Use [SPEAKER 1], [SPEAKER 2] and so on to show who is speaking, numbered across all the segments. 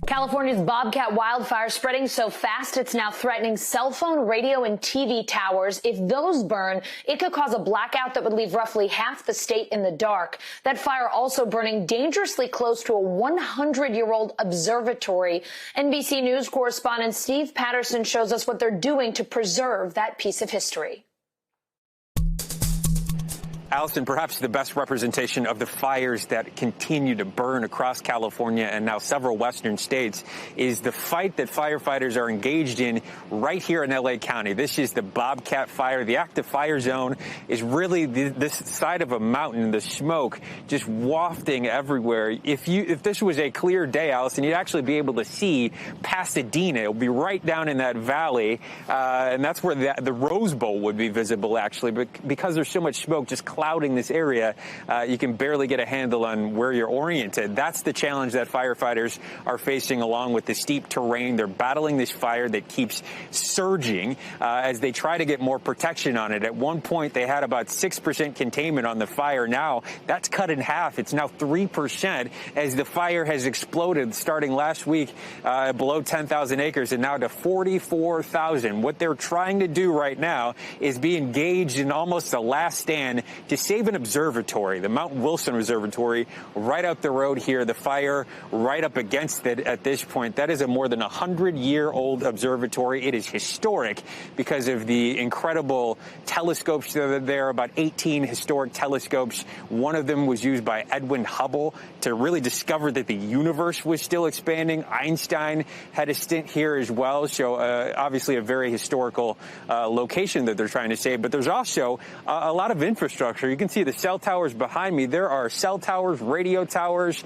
[SPEAKER 1] California's Bobcat wildfire spreading so fast it's now threatening cell phone, radio, and TV towers. If those burn, it could cause a blackout that would leave roughly half the state in the dark. That fire also burning dangerously close to a 100-year-old observatory. NBC News correspondent Steve Patterson shows us what they're doing to preserve that piece of history.
[SPEAKER 2] Allison, perhaps the best representation of the fires that continue to burn across California and now several western states is the fight that firefighters are engaged in right here in L.A. County. This is the Bobcat Fire. The active fire zone is really this side of a mountain, the smoke just wafting everywhere. If this was a clear day, Allison, you'd actually be able to see Pasadena. It would be right down in that valley, and that's where the Rose Bowl would be visible, actually. But because there's so much smoke just clouding this area, you can barely get a handle on where you're oriented. That's the challenge that firefighters are facing along with the steep terrain. They're battling this fire that keeps surging as they try to get more protection on it. At one point, they had about 6% containment on the fire. Now, that's cut in half. It's now 3% as the fire has exploded starting last week below 10,000 acres and now to 44,000. What they're trying to do right now is be engaged in almost a last stand to save an observatory, the Mount Wilson Observatory, right up the road here. The fire right up against it at this point. That is a more than 100-year-old observatory. It is historic because of the incredible telescopes that are there, about 18 historic telescopes. One of them was used by Edwin Hubble to really discover that the universe was still expanding. Einstein had a stint here as well. So obviously a very historical location that they're trying to save. But there's also a lot of infrastructure. You can see the cell towers behind me. There are cell towers, radio towers,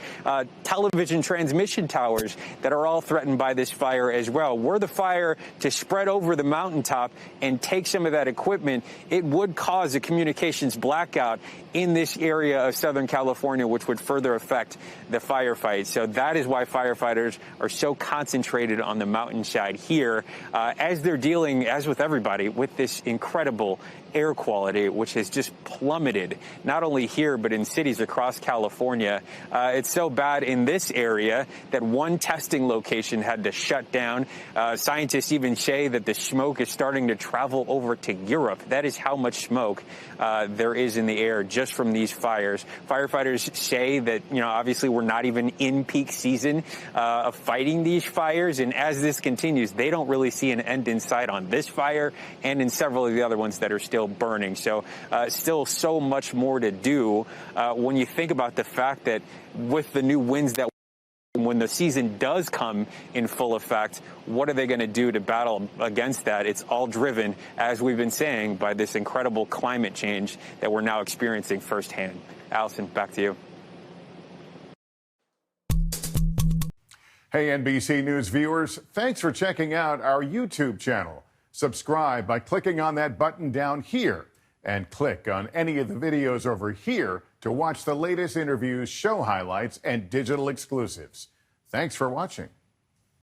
[SPEAKER 2] television transmission towers that are all threatened by this fire as well. Were the fire to spread over the mountaintop and take some of that equipment, it would cause a communications blackout in this area of Southern California, which would further affect the firefight. So that is why firefighters are so concentrated on the mountainside here as they're dealing, as with everybody, with this incredible air quality, which has just plummeted, not only here, but in cities across California. It's so bad in this area that one testing location had to shut down. Scientists even say that the smoke is starting to travel over to Europe. That is how much smoke there is in the air just from these fires. Firefighters say that, obviously we're not even in peak season of fighting these fires. And as this continues, they don't really see an end in sight on this fire and in several of the other ones that are still burning. So still so much more to do when you think about the fact that with the new winds that when the season does come in full effect, what are they going to do to battle against that? It's all driven, as we've been saying, by this incredible climate change that we're now experiencing firsthand. Allison, back to you.
[SPEAKER 3] Hey, NBC News viewers, thanks for checking out our YouTube channel. Subscribe by clicking on that button down here and click on any of the videos over here to watch the latest interviews, show highlights, and digital exclusives. Thanks for watching.